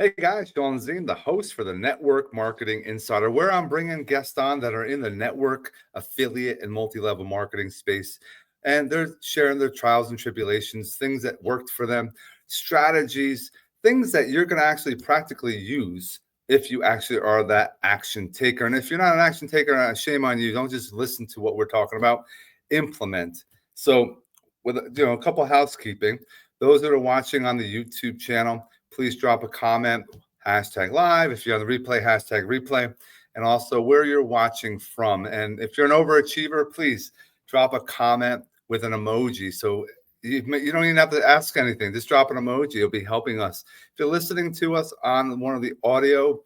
Hey guys, Shawn Ziem, the host for the Network Marketing Insider, where I'm bringing guests on that are in the network, affiliate, and multi-level marketing space. And they're sharing their trials and tribulations, things that worked for them, strategies, things that you're going to actually practically use if you actually are that action taker. And if you're not an action taker, shame on you. Don't just listen to what we're talking about. Implement. So, with a couple of housekeeping, those that are watching on the YouTube channel, please drop a comment, hashtag live. If you're on the replay, hashtag replay, and also where you're watching from. And if you're an overachiever, please drop a comment with an emoji. So you don't even have to ask anything. Just drop an emoji. It'll be helping us. If you're listening to us on one of the audio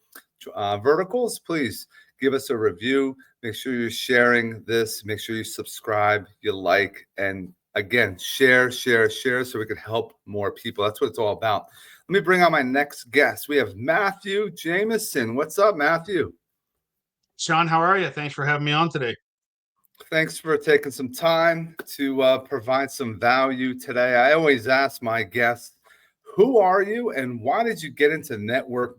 verticals, please give us a review. Make sure you're sharing this. Make sure you subscribe, you like, and again, share so we can help more people. That's what it's all about. Let me bring on my next guest. We have Matthew Jaimeson. What's up, Matthew? Shawn, how are you? Thanks for having me on today. Thanks for taking some time to provide some value today. I always ask my guests, who are you and why did you get into network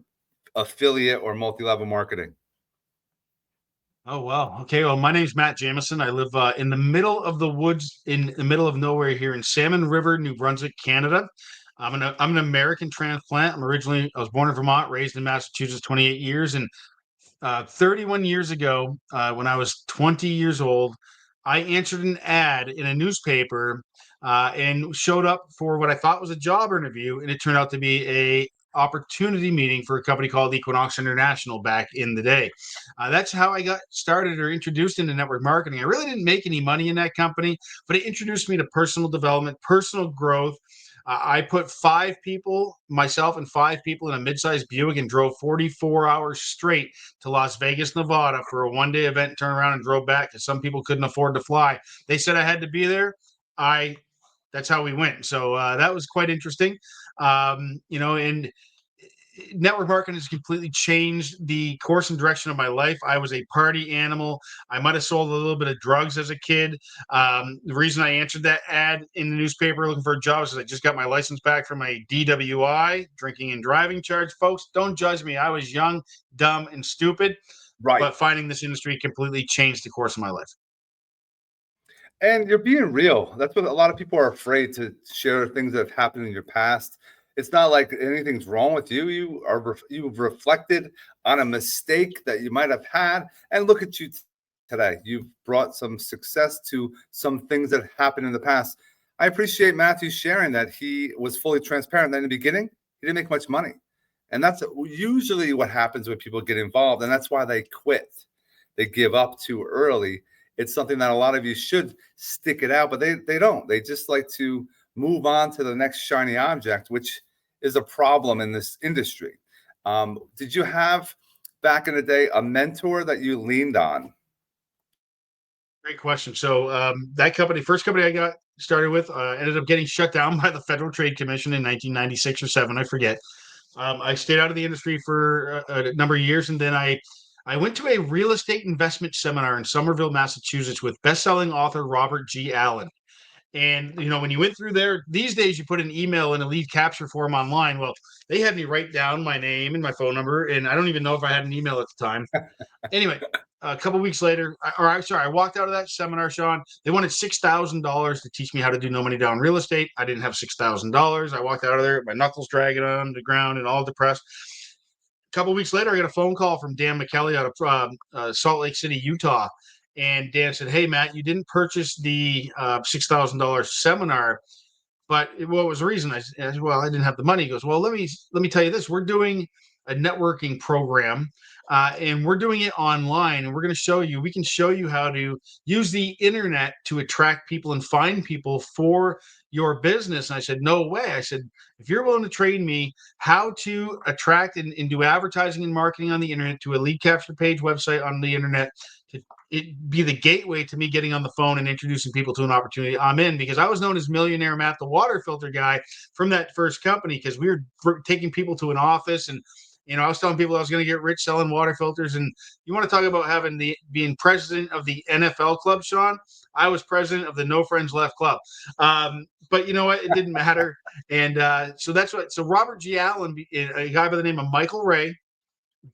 affiliate or multi-level marketing? Oh, wow. Okay. Well, my name's Matt Jaimeson. I live in the middle of the woods in the middle of nowhere here in Salmon River, New Brunswick, Canada. I'm an American transplant. I was born in Vermont, raised in Massachusetts, 28 years. And 31 years ago, when I was 20 years old, I answered an ad in a newspaper and showed up for what I thought was a job interview. And it turned out to be a opportunity meeting for a company called Equinox International back in the day. That's how I got started or introduced into network marketing. I really didn't make any money in that company, but it introduced me to personal development, personal growth. I put myself and five people in a mid-sized Buick and drove 44 hours straight to Las Vegas, Nevada for a one-day event and turned around and drove back because some people couldn't afford to fly. They said I had to be there. That's how we went. So that was quite interesting. And network marketing has completely changed the course and direction of my life. I was a party animal. I might have sold a little bit of drugs as a kid. The reason I answered that ad in the newspaper looking for a job is I just got my license back from a DWI, drinking and driving charge. Folks, don't judge me. I was young, dumb, and stupid. Right. But finding this industry completely changed the course of my life. And you're being real. That's what a lot of people are afraid to share things that have happened in your past. It's not like anything's wrong with you. You've reflected on a mistake that you might have had, and look at you today. You've brought some success to some things that happened in the past. I appreciate Matthew sharing that he was fully transparent. That in the beginning, he didn't make much money, and that's usually what happens when people get involved, and that's why they quit. They give up too early. It's something that a lot of you should stick it out, but they don't. They just like to move on to the next shiny object, which is a problem in this industry. Did you have back in the day a mentor that you leaned on? Great question. So that first company I got started with, ended up getting shut down by the Federal Trade Commission in 1996 or 7, I forget. I stayed out of the industry for a number of years, and then I went to a real estate investment seminar in Somerville, Massachusetts, with best-selling author Robert G. Allen. And when you went through there, these days you put an email in a lead capture form online. Well, they had me write down my name and my phone number, and I don't even know if I had an email at the time. Anyway, a couple weeks later, I walked out of that seminar, Shawn. They wanted $6,000 to teach me how to do no money down real estate. I didn't have $6,000. I walked out of there, my knuckles dragging on the ground and all depressed. A couple weeks later, I got a phone call from Dan McKelly out of Salt Lake City, Utah. And Dan said, "Hey, Matt, you didn't purchase the $6,000 seminar, but what was the reason?" I said, "Well, I didn't have the money." He goes, "Well, let me tell you this. We're doing a networking program, and we're doing it online, and we can show you how to use the internet to attract people and find people for your business." And I said, "No way." I said, "If you're willing to train me how to attract and do advertising and marketing on the internet to a lead capture page website on the internet, it be the gateway to me getting on the phone and introducing people to an opportunity, I'm in." Because I was known as Millionaire Matt, the water filter guy from that first company, because we were taking people to an office and I was telling people I was going to get rich selling water filters. And you want to talk about being president of the NFL club, Shawn? I was president of the No Friends Left club. But you know what? It didn't matter. And so that's what. So Robert G. Allen, a guy by the name of Michael Ray,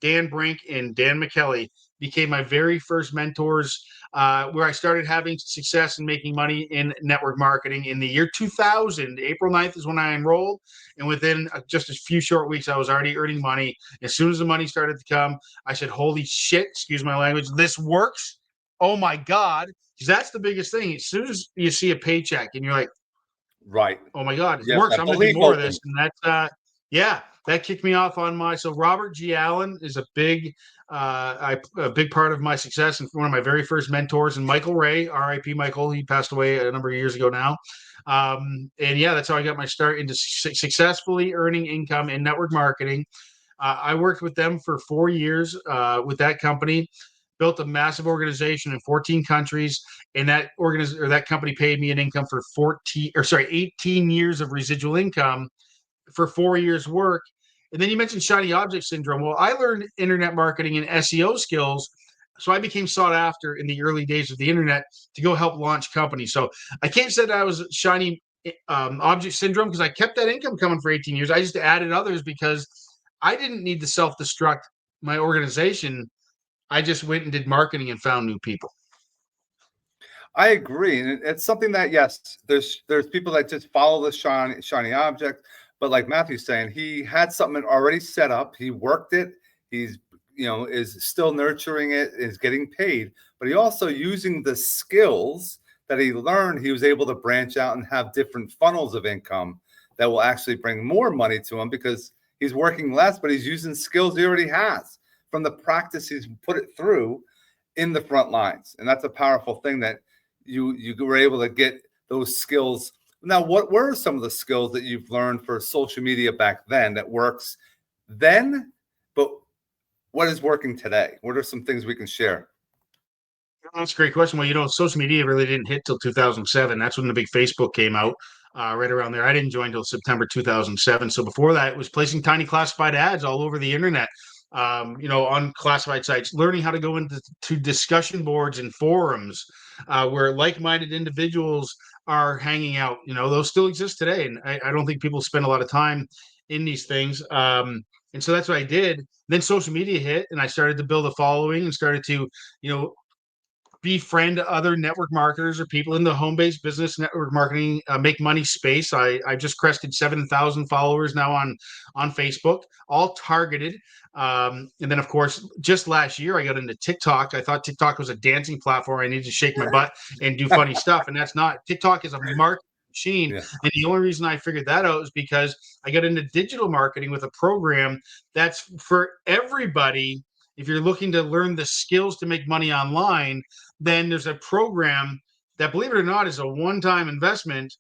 Dan Brink, and Dan McKelly became my very first mentors, where I started having success and making money in network marketing in the year 2000. April 9th is when I enrolled. And within just a few short weeks, I was already earning money. As soon as the money started to come, I said, holy shit, excuse my language, this works. Oh my God. Because that's the biggest thing. As soon as you see a paycheck and you're like, Right. oh my God, it Yes, works. that I'm going to do belief more of open. this. And that's, yeah, that kicked me off on my. So Robert G. Allen is a big part of my success and one of my very first mentors. And Michael Ray, R.I.P. Michael, he passed away a number of years ago now. And yeah, that's how I got my start into successfully earning income in network marketing. I worked with them for 4 years with that company. Built a massive organization in 14 countries, and that company paid me an income for 18 years of residual income for 4 years work. And then you mentioned shiny object syndrome. Well, I learned internet marketing and SEO skills, so I became sought after in the early days of the internet to go help launch companies. So I can't say that I was shiny object syndrome because I kept that income coming for 18 years. I just added others because I didn't need to self-destruct my organization. I just went and did marketing and found new people. I agree, and it's something that yes, there's people that just follow the shiny object, but like Matthew's saying, he had something already set up. He worked it. He's is still nurturing it, is getting paid, but he also using the skills that he learned. He was able to branch out and have different funnels of income that will actually bring more money to him because he's working less, but he's using skills he already has from the practice he's put it through in the front lines, and that's a powerful thing that you were able to get those skills. Now, what were some of the skills that you've learned for social media back then that works then, but what is working today? What are some things we can share? That's a great question. Well, social media really didn't hit till 2007. That's when the big Facebook came out, right around there. I didn't join till September 2007. So before that, it was placing tiny classified ads all over the internet, on classified sites, learning how to go into discussion boards and forums where like-minded individuals are hanging out. Those still exist today. And I don't think people spend a lot of time in these things. And so that's what I did. Then social media hit and I started to build a following and started to, befriend other network marketers or people in the home-based business network marketing make money space. I just crested 7,000 followers now on Facebook, all targeted. And then, of course, just last year I got into TikTok. I thought TikTok was a dancing platform. I needed to shake my butt and do funny stuff, and that's not. TikTok is a marketing machine. Yeah. And the only reason I figured that out is because I got into digital marketing with a program that's for everybody. If you're looking to learn the skills to make money online, then there's a program that, believe it or not, is a one-time investment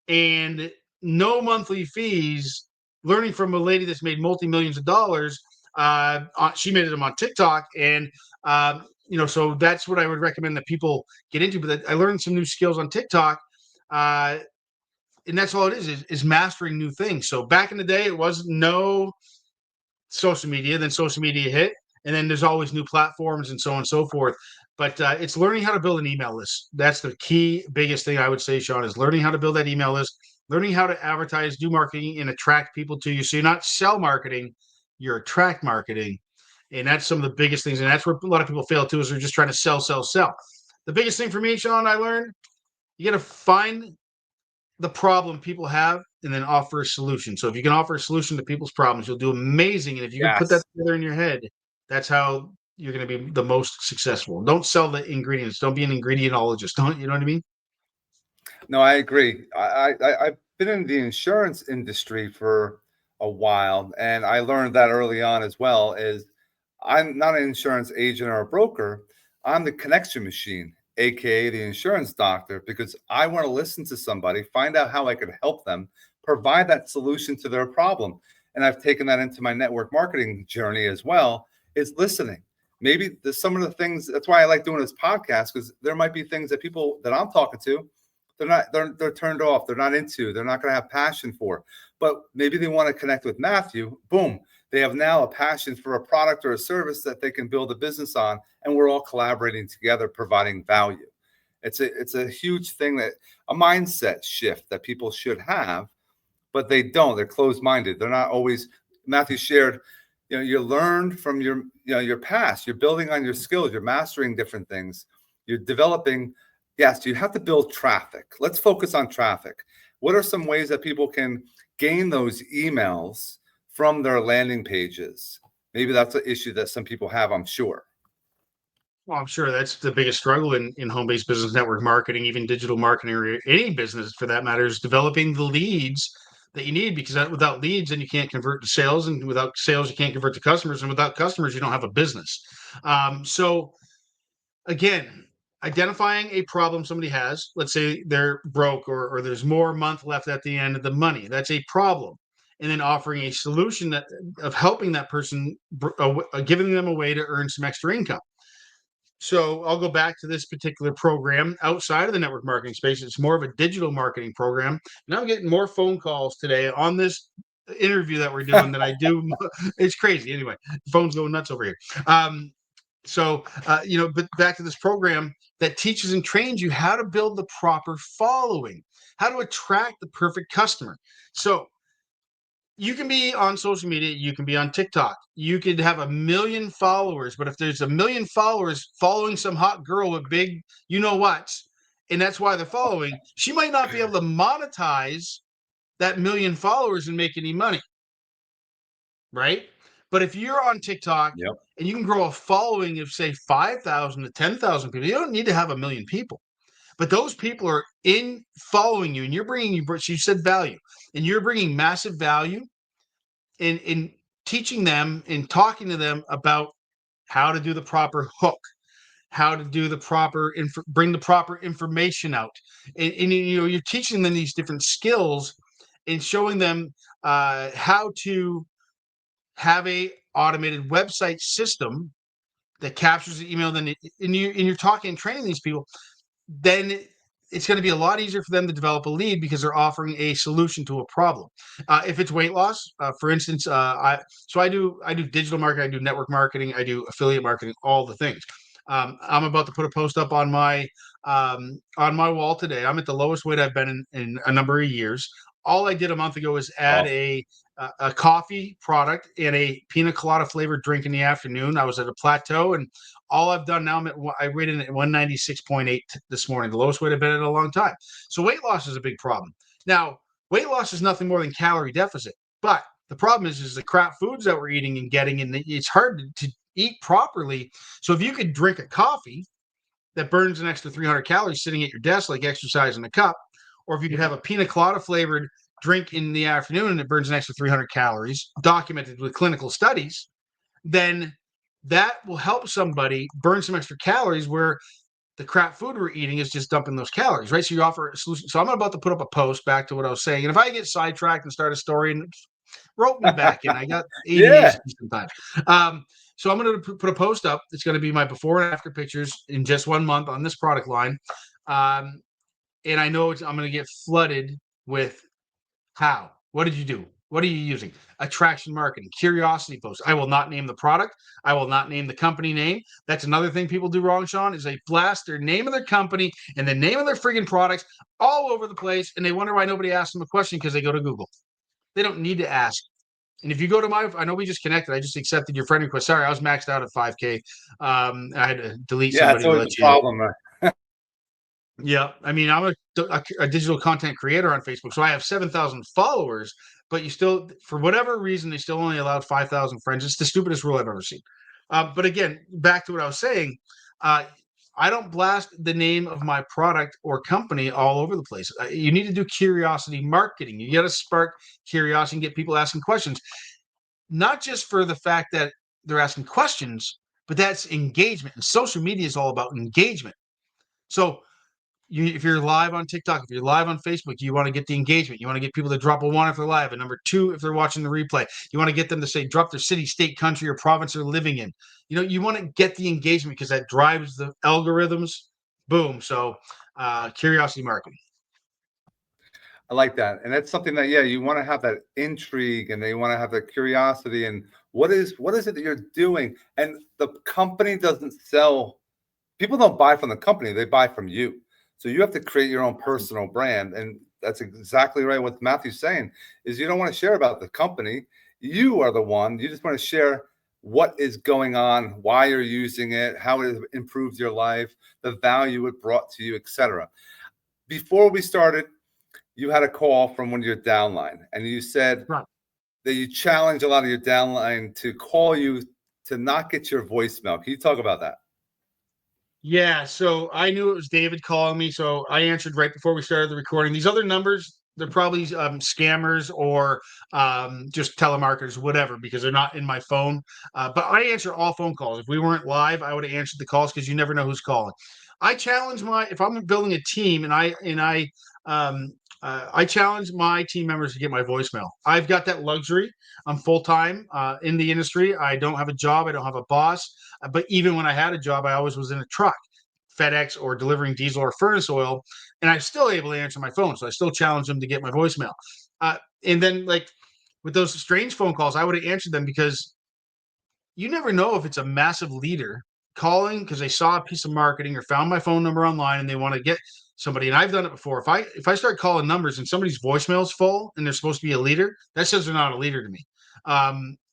and no monthly fees. Learning from a lady that's made multi-millions of dollars. She made them on TikTok, and so that's what I would recommend that people get into. But I learned some new skills on TikTok, and that's all it is mastering new things. So back in the day, it was no social media. Then social media hit, and then there's always new platforms and so on and so forth. But it's learning how to build an email list. That's the key, biggest thing I would say, Shawn, is learning how to build that email list, learning how to advertise, do marketing, and attract people to you. So you're not sell marketing, you're attract marketing. And that's some of the biggest things. And that's where a lot of people fail too, is they're just trying to sell, sell, sell. The biggest thing for me, Shawn, I learned, you got to find the problem people have and then offer a solution. So if you can offer a solution to people's problems, you'll do amazing. And if you can put that Yes. together in your head, that's how you're going to be the most successful. Don't sell the ingredients. Don't be an ingredientologist. Don't you know what I mean? No, I agree. I've been in the insurance industry for a while, and I learned that early on as well. Is I'm not an insurance agent or a broker. I'm the connection machine, aka the insurance doctor, because I want to listen to somebody, find out how I could help them, provide that solution to their problem. And I've taken that into my network marketing journey as well. Is listening. Maybe there's some of the things. That's why I like doing this podcast, because there might be things that people that I'm talking to, they're turned off, they're not into, they're not going to have passion for, but maybe they want to connect with Matthew. Boom, They have now a passion for a product or a service that they can build a business on, and we're all collaborating together, providing value. It's a huge thing, that a mindset shift that people should have, but they don't. They're closed-minded. They're not always. Matthew shared, you learned from your past. You're building on your skills. You're mastering different things. You're developing. Yes, you have to build traffic. Let's focus on traffic. What are some ways that people can gain those emails from their landing pages? Maybe that's an issue that some people have, I'm sure. Well, I'm sure that's the biggest struggle in home-based business network marketing, even digital marketing, or any business for that matter, is developing the leads that you need, because without leads, then you can't convert to sales, and without sales, you can't convert to customers, and without customers, you don't have a business. So again, identifying a problem somebody has, let's say they're broke, or there's more month left at the end of the money. That's a problem. And then offering a solution of helping that person, giving them a way to earn some extra income. So I'll go back to this particular program outside of the network marketing space. It's more of a digital marketing program. And I'm getting more phone calls today on this interview that we're doing than I do. It's crazy. Anyway, phone's going nuts over here. But back to this program that teaches and trains you how to build the proper following, how to attract the perfect customer. So you can be on social media, you can be on TikTok, you could have 1 million followers, but if there's 1 million followers following some hot girl with big, and that's why they're following, she might not be able to monetize that 1 million followers and make any money, right? But if you're on TikTok, Yep. and you can grow a following of, say, 5,000 to 10,000 people, you don't need to have 1 million people. But those people are in following you, and you're bringing, you said value, and you're bringing massive value in teaching them and talking to them about how to do the proper hook, how to do the proper, bring the proper information out. And you're teaching them these different skills and showing them how to have a automated website system that captures the email. Then you're talking and training these people, then it's going to be a lot easier for them to develop a lead, because they're offering a solution to a problem. If it's weight loss, for instance, I do digital marketing, I do network marketing, I do affiliate marketing, all the things. I'm about to put a post up on my wall today. I'm at the lowest weight I've been in a number of years. All I did a month ago was add a coffee product and a pina colada flavored drink in the afternoon. I was at a plateau, and all I've done now, I rated it at 196.8 this morning, the lowest weight I've been in a long time. So weight loss is a big problem. Now, weight loss is nothing more than calorie deficit, but the problem is the crap foods that we're eating and getting, and it's hard to eat properly. So if you could drink a coffee that burns an extra 300 calories sitting at your desk, like exercising a cup, or if you could have a pina colada flavored drink in the afternoon and it burns an extra 300 calories, documented with clinical studies, then that will help somebody burn some extra calories, where the crap food we're eating is just dumping those calories, right? So you offer a solution. So I'm about to put up a post, back to what I was saying. And if I get sidetracked and start a story, and rope me back in, I got ADHD sometimes. So I'm going to put a post up. It's going to be my before and after pictures in just 1 month on this product line. And I know I'm going to get flooded with how. What did you do? What are you using? Attraction marketing, curiosity posts. I will not name the product. I will not name the company name. That's another thing people do wrong, Shawn, is they blast their name of their company and the name of their friggin' products all over the place, and they wonder why nobody asks them a question, because they go to Google. They don't need to ask. And if you go to I know we just connected. I just accepted your friend request. Sorry, I was maxed out at 5K. I had to delete somebody. It's always a problem. Yeah, I mean, I'm a digital content creator on Facebook, so I have 7,000 followers, but you still, for whatever reason, they still only allowed 5,000 friends. It's the stupidest rule I've ever seen. But again, back to what I was saying, I don't blast the name of my product or company all over the place. You need to do curiosity marketing. You got to spark curiosity and get people asking questions, not just for the fact that they're asking questions, but that's engagement. And social media is all about engagement. So if you're live on TikTok, if you're live on Facebook, you want to get the engagement. You want to get people to drop a 1 if they're live, and number 2 if they're watching the replay. You want to get them to say, drop their city, state, country, or province they're living in. You want to get the engagement, because that drives the algorithms. Boom. So curiosity marketing. I like that. And that's something that, yeah, you want to have that intrigue and you want to have that curiosity and what is it that you're doing? And the company doesn't sell, people don't buy from the company, they buy from you. So you have to create your own personal brand. And that's exactly right. What Matthew's saying is you don't want to share about the company. You are the one, you just want to share what is going on, why you're using it, how it improves your life, the value it brought to you, etc. Before we started, you had a call from one of your downline, and you said Right. that you challenge a lot of your downline to call you to not get your voicemail. Can you talk about that? Yeah, so I knew it was David calling me, so I answered right before we started the recording. These other numbers, they're probably scammers or just telemarketers, whatever, because they're not in my phone. But I answer all phone calls. If we weren't live, I would have answered the calls because you never know who's calling. I challenge my if I'm building a team I challenge my team members to get my voicemail. I've got that luxury. I'm full time in the industry. I don't have a job. I don't have a boss. But even when I had a job, I always was in a truck, FedEx or delivering diesel or furnace oil, and I'm still able to answer my phone. So I still challenge them to get my voicemail. And then, like with those strange phone calls, I would have answered them because you never know if it's a massive leader calling because they saw a piece of marketing or found my phone number online and they want to get somebody. And I've done it before. If I start calling numbers and somebody's voicemail is full and they're supposed to be a leader, that says they're not a leader to me.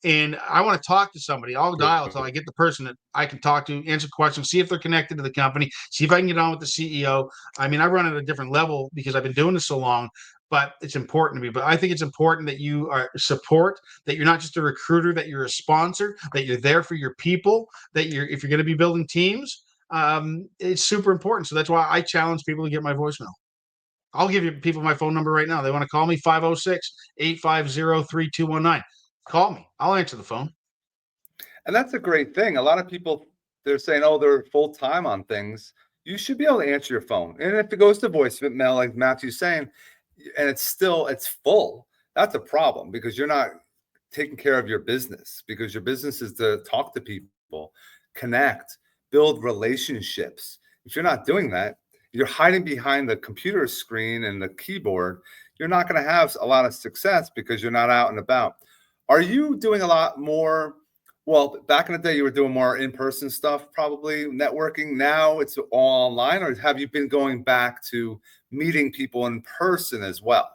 And I want to talk to somebody. I'll dial until I get the person that I can talk to, answer questions, see if they're connected to the company, see if I can get on with the CEO. I mean, I run at a different level because I've been doing this so long, but it's important to me. But I think it's important that you are support, that you're not just a recruiter, that you're a sponsor, that you're there for your people, that if you're going to be building teams, it's super important. So that's why I challenge people to get my voicemail. I'll give you people my phone number right now. They want to call me 506-850-3219. Call me. I'll answer the phone. And that's a great thing. A lot of people, they're saying, oh, they're full time on things. You should be able to answer your phone. And if it goes to voicemail, like Matthew's saying, and it's full, that's a problem because you're not taking care of your business, because your business is to talk to people, connect, build relationships. If you're not doing that, you're hiding behind the computer screen and the keyboard, you're not going to have a lot of success because you're not out and about. Are you doing a lot more? Well, back in the day, you were doing more in-person stuff, probably networking. Now it's all online, or have you been going back to meeting people in person as well?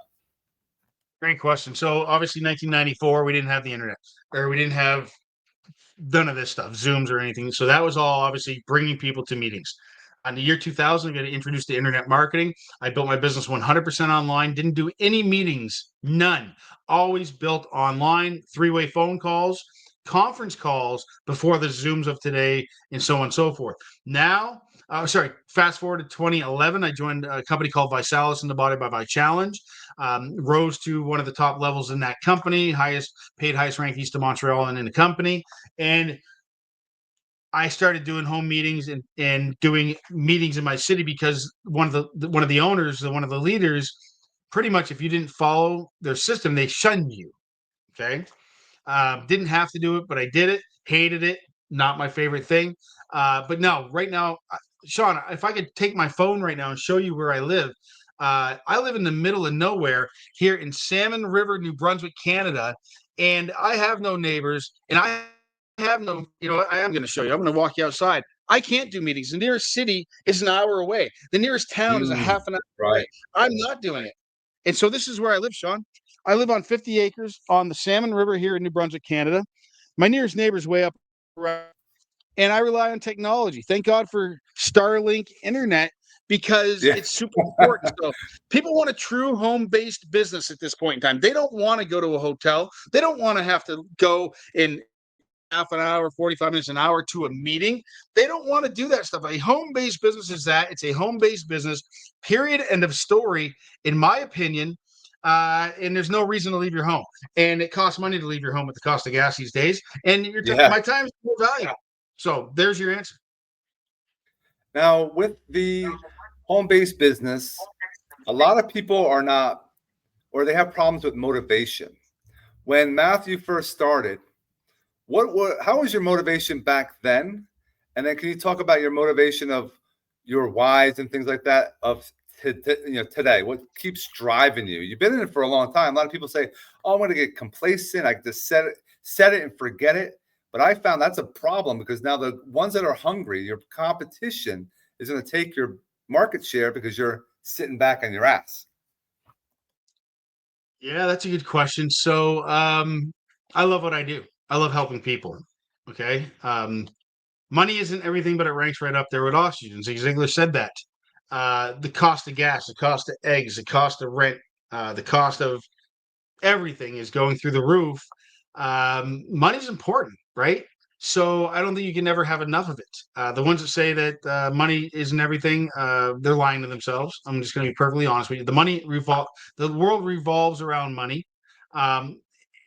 Great question. So obviously 1994, we didn't have the internet or we didn't have none of this stuff, Zooms or anything. So that was all obviously bringing people to meetings. In the year 2000, I got introduced to internet marketing. I built my business 100% online, didn't do any meetings, none. Always built online, three-way phone calls, conference calls before the Zooms of today, and so on and so forth. Now, fast forward to 2011, I joined a company called Visalis in the Body by Vi Challenge. Rose to one of the top levels in that company, highest rank east of Montreal and in the company. And I started doing home meetings and doing meetings in my city because one of the owners, one of the leaders, pretty much if you didn't follow their system, they shunned you. Okay. Didn't have to do it, but I did it, hated it, not my favorite thing. But no, right now, Shawn, if I could take my phone right now and show you where I live in the middle of nowhere here in Salmon River, New Brunswick, Canada, and I have no neighbors, and I have no, I am going to show you. I'm going to walk you outside. I can't do meetings. The nearest city is an hour away. The nearest town is a half an hour away. Right. I'm not doing it. And so this is where I live, Shawn. I live on 50 acres on the Salmon River here in New Brunswick, Canada. My nearest neighbor's way up around, and I rely on technology. Thank God for Starlink internet because Yeah. it's super important. So people want a true home-based business at this point in time. They don't want to go to a hotel. They don't want to have to go in half an hour, 45 minutes, an hour to a meeting. They don't want to do that stuff. A home-based business is that. It's a home-based business, period, end of story, in my opinion. And there's no reason to leave your home. And it costs money to leave your home at the cost of gas these days. And Yeah. my time is more valuable. So there's your answer. Now, with the home-based business, a lot of people are not, or they have problems with motivation. When Matthew first started, how was your motivation back then? And then can you talk about your motivation of your whys and things like that of today? What keeps driving you? You've been in it for a long time. A lot of people say, "Oh, I'm going to get complacent. I can just set it and forget it." But I found that's a problem, because now the ones that are hungry, your competition, is going to take your market share because you're sitting back on your ass. Yeah, that's a good question. So, I love what I do. I love helping people. Okay. Money isn't everything, but it ranks right up there with oxygen. Zig Ziglar said that. The cost of gas, the cost of eggs, the cost of rent, the cost of everything is going through the roof. Money's important, right? So I don't think you can never have enough of it. The ones that say that money isn't everything, they're lying to themselves. I'm just going to be perfectly honest with you. The world revolves around money. Um,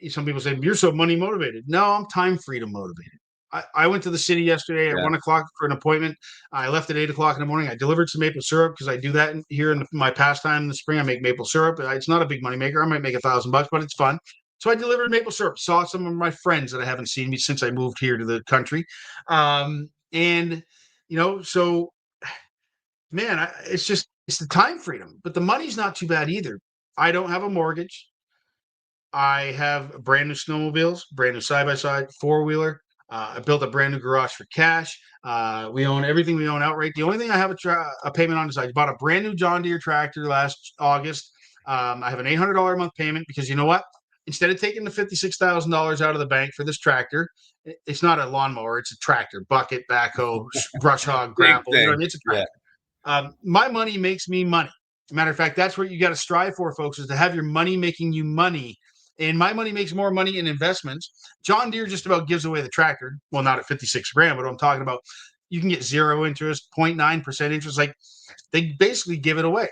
some people say you're so money motivated. No, I'm time freedom motivated. I went to the city yesterday at Yeah. 1 o'clock for an appointment. I left at 8 o'clock in the morning. I delivered some maple syrup because I do that here in my pastime in the spring. I make maple syrup. It's not a big money maker. I might make $1,000, but it's fun. So I delivered maple syrup. Saw some of my friends that I haven't seen me since I moved here to the country, and so man, it's the time freedom, but the money's not too bad either. I don't have a mortgage. I have brand new snowmobiles, brand new side by side, four wheeler. I built a brand new garage for cash. We own everything we own outright. The only thing I have a payment on is I bought a brand new John Deere tractor last August. I have an $800 a month payment because you know what? Instead of taking the $56,000 out of the bank for this tractor, it's not a lawnmower; it's a tractor, bucket, backhoe, brush hog, Big grapple. You know what I thing. mean? It's a Yeah. tractor. My money makes me money. Matter of fact, that's what you got to strive for, folks, is to have your money making you money. And my money makes more money in investments. John Deere just about gives away the tractor. Well, not at 56 grand, but I'm talking about you can get 0% interest, 0.9% interest. Like they basically give it away.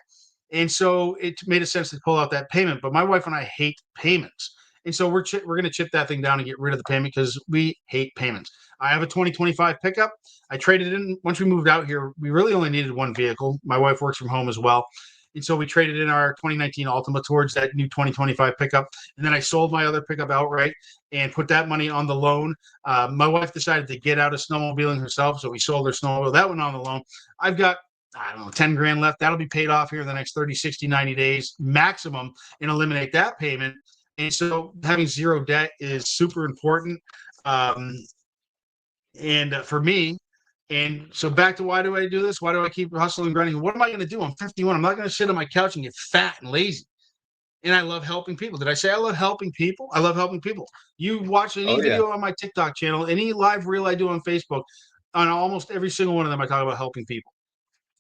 And so it made a sense to pull out that payment. But my wife and I hate payments. And so we're going to chip that thing down and get rid of the payment because we hate payments. I have a 2025 pickup. I traded in once we moved out here. We really only needed one vehicle. My wife works from home as well. And so we traded in our 2019 Altima towards that new 2025 pickup. And then I sold my other pickup outright and put that money on the loan. My wife decided to get out of snowmobiling herself. So we sold her snowmobile. That went on the loan. I've got, I don't know, 10 grand left. That'll be paid off here in the next 30, 60, 90 days maximum and eliminate that payment. And so having zero debt is super important. And for me, and so back to why do I do this? Why do I keep hustling and grinding? What am I going to do? I'm 51. I'm not going to sit on my couch and get fat and lazy. And I love helping people. Did I say I love helping people? I love helping people. You watch any Oh yeah. video on my TikTok channel, any live reel I do on Facebook, on almost every single one of them, I talk about helping people.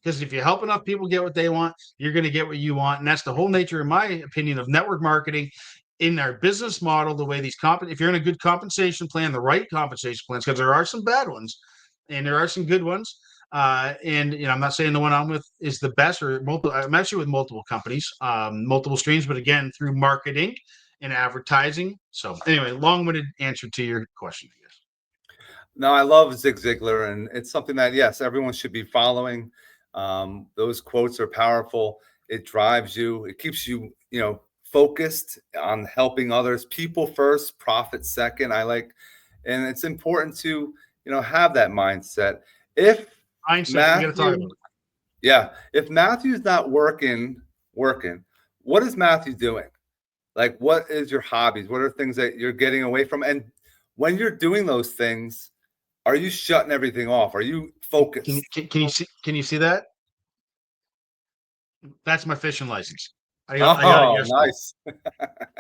Because if you help enough people get what they want, you're going to get what you want. And that's the whole nature, in my opinion, of network marketing in our business model. The way these if you're in a good compensation plan, the right compensation plans, because there are some bad ones and there are some good ones. And I'm not saying the one I'm with is the best or multiple. I'm actually with multiple companies, multiple streams, but again, through marketing and advertising. So anyway, long-winded answer to your question, I guess. No, I love Zig Ziglar, and it's something that, yes, everyone should be following. Those quotes are powerful. It drives you. It keeps you, focused on helping others. People first, profit second. And it's important to, have that mindset. If Mindset, we got to talk Matthew, about it. yeah, if Matthew's not working, what is Matthew doing? Like, what is your hobbies? What are things that you're getting away from? And when you're doing those things, are you shutting everything off? Are you focused? Can you see that? That's my fishing license. I got it yesterday. Nice.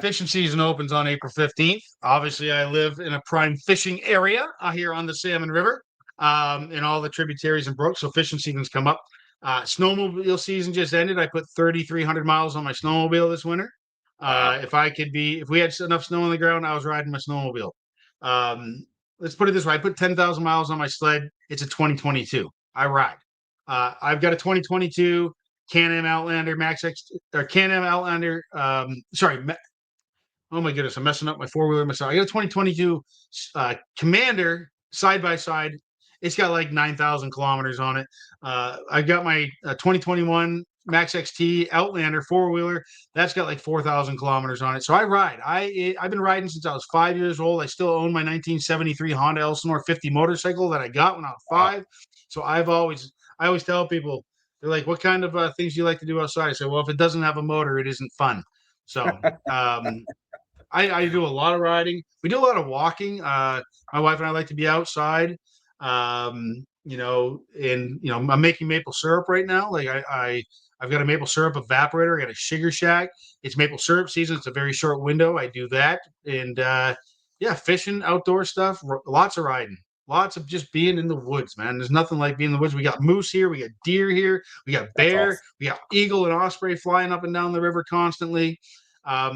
Fishing season opens on April 15th. Obviously, I live in a prime fishing area here on the Salmon River, and all the tributaries and brooks. So fishing seasons come up. Snowmobile season just ended. I put 3,300 miles on my snowmobile this winter. Wow. If we had enough snow on the ground, I was riding my snowmobile. Let's put it this way: I put 10,000 miles on my sled. It's a 2022. I ride. I've got a 2022 Can-Am Outlander Max X or Can-Am Outlander. Oh my goodness, I'm messing up my four-wheeler myself. I got a 2022 Commander side by side. It's got like 9,000 kilometers on it. I got my 2021 Max XT Outlander four-wheeler. That's got like 4,000 kilometers on it. So I ride. I've been riding since I was 5 years old. I still own my 1973 Honda Elsinore 50 motorcycle that I got when I was 5. So I always tell people They're like, what kind of things do you like to do outside? I say, well, if it doesn't have a motor, it isn't fun. So I do a lot of riding. We do a lot of walking. My wife and I like to be outside. I'm making maple syrup right now. Like I've got a maple syrup evaporator. I got a sugar shack. It's maple syrup season. It's a very short window. I do that. And fishing, outdoor stuff, lots of riding. Lots of just being in the woods, man. There's nothing like being in the woods. We got moose here, we got deer here, we got That's bear, awesome. we got eagle and osprey flying up and down the river constantly. I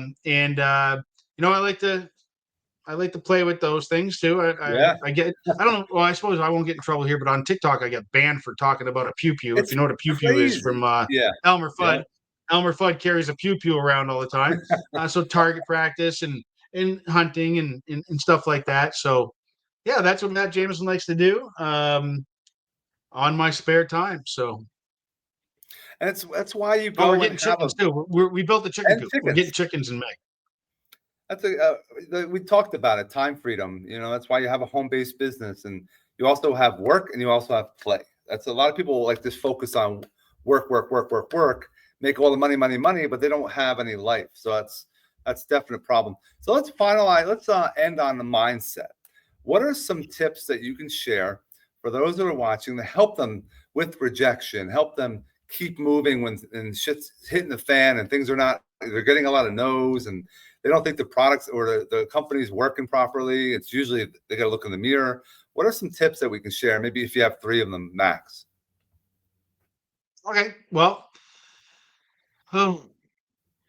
like to play with those things too. Yeah. I don't know. Well, I suppose I won't get in trouble here, but on TikTok, I get banned for talking about a pew pew. If It's you know what a pew pew is crazy. from Yeah. Elmer Yeah. Fudd. Elmer Fudd carries a pew pew around all the time. So target practice and hunting and stuff like that. So yeah, that's what Matt Jaimeson likes to do on my spare time. So And that's why you we're go and getting have chickens too. We built the chicken and coop. We're getting chickens. chickens in May. That's we talked about it, time freedom. That's why you have a home-based business, and you also have work and you also have play. That's a lot of people like just focus on work, work, work, work, work, make all the money, money, money, but they don't have any life. So that's definitely a problem. So let's finalize. Let's end on the mindset. What are some tips that you can share for those that are watching to help them with rejection, help them keep moving when shit's hitting the fan and things are not, they're getting a lot of no's and they don't think the products or the company's working properly. It's usually they got to look in the mirror. What are some tips that we can share? Maybe if you have 3 of them max. Okay. Well,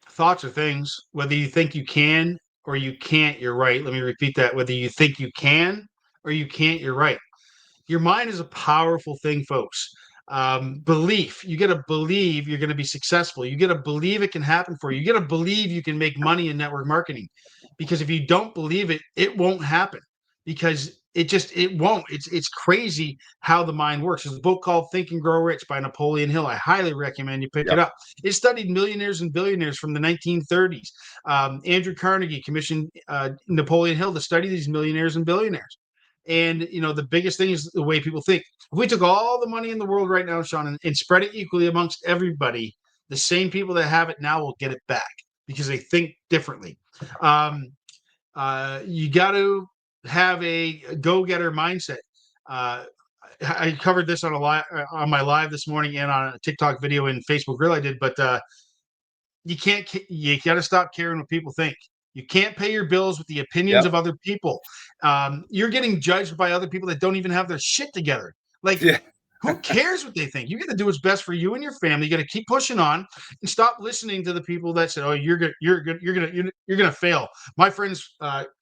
thoughts are things. Whether you think you can or you can't, you're right. Let me repeat that. Whether you think you can or you can't, you're right. Your mind is a powerful thing, folks. Belief. You got to believe you're going to be successful. You got to believe it can happen for you. You got to believe you can make money in network marketing. Because if you don't believe it, it won't happen. Because it won't. It's crazy how the mind works. There's a book called Think and Grow Rich by Napoleon Hill. I highly recommend you pick it Yep. up. It studied millionaires and billionaires from the 1930s. Andrew Carnegie commissioned Napoleon Hill to study these millionaires and billionaires. And the biggest thing is the way people think. If we took all the money in the world right now, Shawn, and spread it equally amongst everybody, the same people that have it now will get it back because they think differently. You got to have a go-getter mindset. I covered this on my live this morning and on a TikTok video and Facebook reel I did, but you got to stop caring what people think. You can't pay your bills with the opinions of Yep. other people. You're getting judged by other people that don't even have their shit together. Like, Yeah. who cares what they think? You got to do what's best for you and your family. You got to keep pushing on and stop listening to the people that said, "Oh, you're gonna fail." My friend's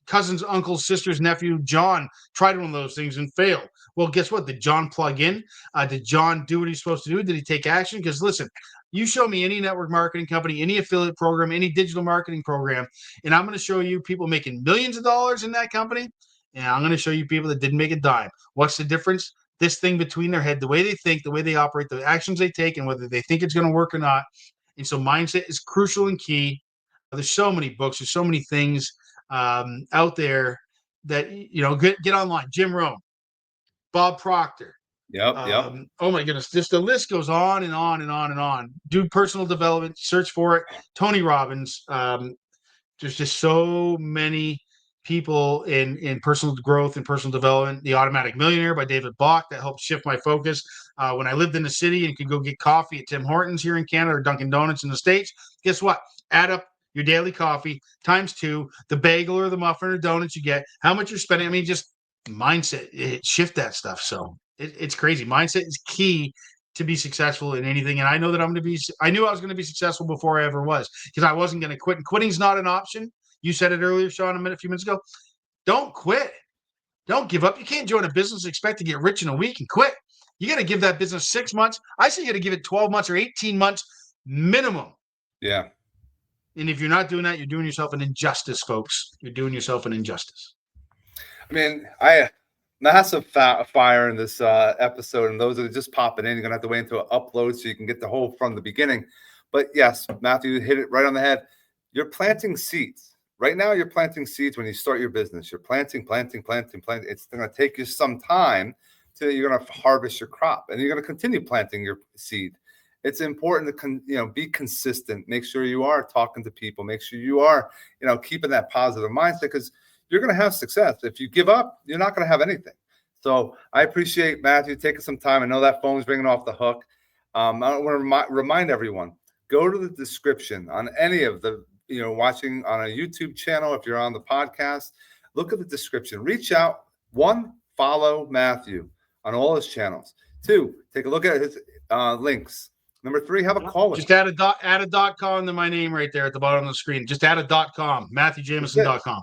cousin's uncle's sister's nephew John tried one of those things and failed. Well, guess what? Did John plug in? Did John do what he's supposed to do? Did he take action? Because listen, you show me any network marketing company, any affiliate program, any digital marketing program, and I'm going to show you people making millions of dollars in that company, and I'm going to show you people that didn't make a dime. What's the difference? This thing between their head, the way they think, the way they operate, the actions they take, and whether they think it's going to work or not. And so mindset is crucial and key. There's so many books, there's so many things out there that, get online. Jim Rohn, Bob Proctor. Yep. Yep. Oh my goodness, just the list goes on and on and on and on. Do personal development, search for it. Tony Robbins. There's just so many people in personal growth and personal development. The Automatic Millionaire by David Bach, that helped shift my focus. When I lived in the city and could go get coffee at Tim Hortons here in Canada or Dunkin' Donuts in the States, guess what? Add up your daily coffee times 2, the bagel or the muffin or donuts you get, how much you're spending. I mean, just mindset, shift that stuff. So it's crazy. Mindset is key to be successful in anything. And I know that I knew I was going to be successful before I ever was, because I wasn't going to quit. And quitting's not an option. You said it earlier, Shawn, a few minutes ago. Don't quit. Don't give up. You can't join a business, expect to get rich in a week and quit. You got to give that business 6 months. I say you got to give it 12 months or 18 months minimum. Yeah. And if you're not doing that, you're doing yourself an injustice, folks. You're doing yourself an injustice. I mean, massive fire in this episode, and those that are just popping in, you're gonna have to wait until it uploads so you can get the whole from the beginning. But yes, Matthew hit it right on the head. You're planting seeds right now. You're planting seeds when you start your business. You're planting. It's gonna take you some time till you're gonna harvest your crop, and you're gonna continue planting your seed. it's important to be consistent. Make sure you are talking to people. Make sure you are keeping that positive mindset, because you're going to have success. If you give up, you're not going to have anything. So I appreciate Matthew taking some time. I know that phone's ringing off the hook. I want to remind everyone, go to the description on any of the watching on a YouTube channel. If you're on the podcast, look at the description. Reach out. 1, follow Matthew on all his channels. 2, take a look at his links. Number 3, have a call with him. Just add a .com to my name right there at the bottom of the screen. Just add a .com, MatthewJaimeson.com.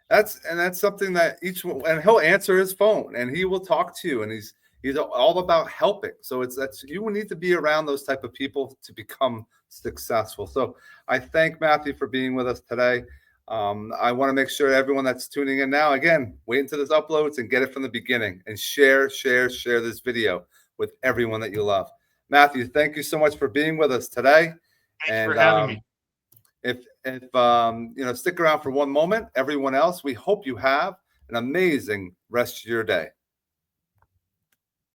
That's something that and he'll answer his phone and he will talk to you, and he's all about helping. So you will need to be around those type of people to become successful. So I thank Matthew for being with us today. I want to make sure everyone that's tuning in now, again, wait until this uploads and get it from the beginning, and share this video with everyone that you love. Matthew, thank you so much for being with us today. Thanks for having me. If stick around for one moment, everyone else, we hope you have an amazing rest of your day.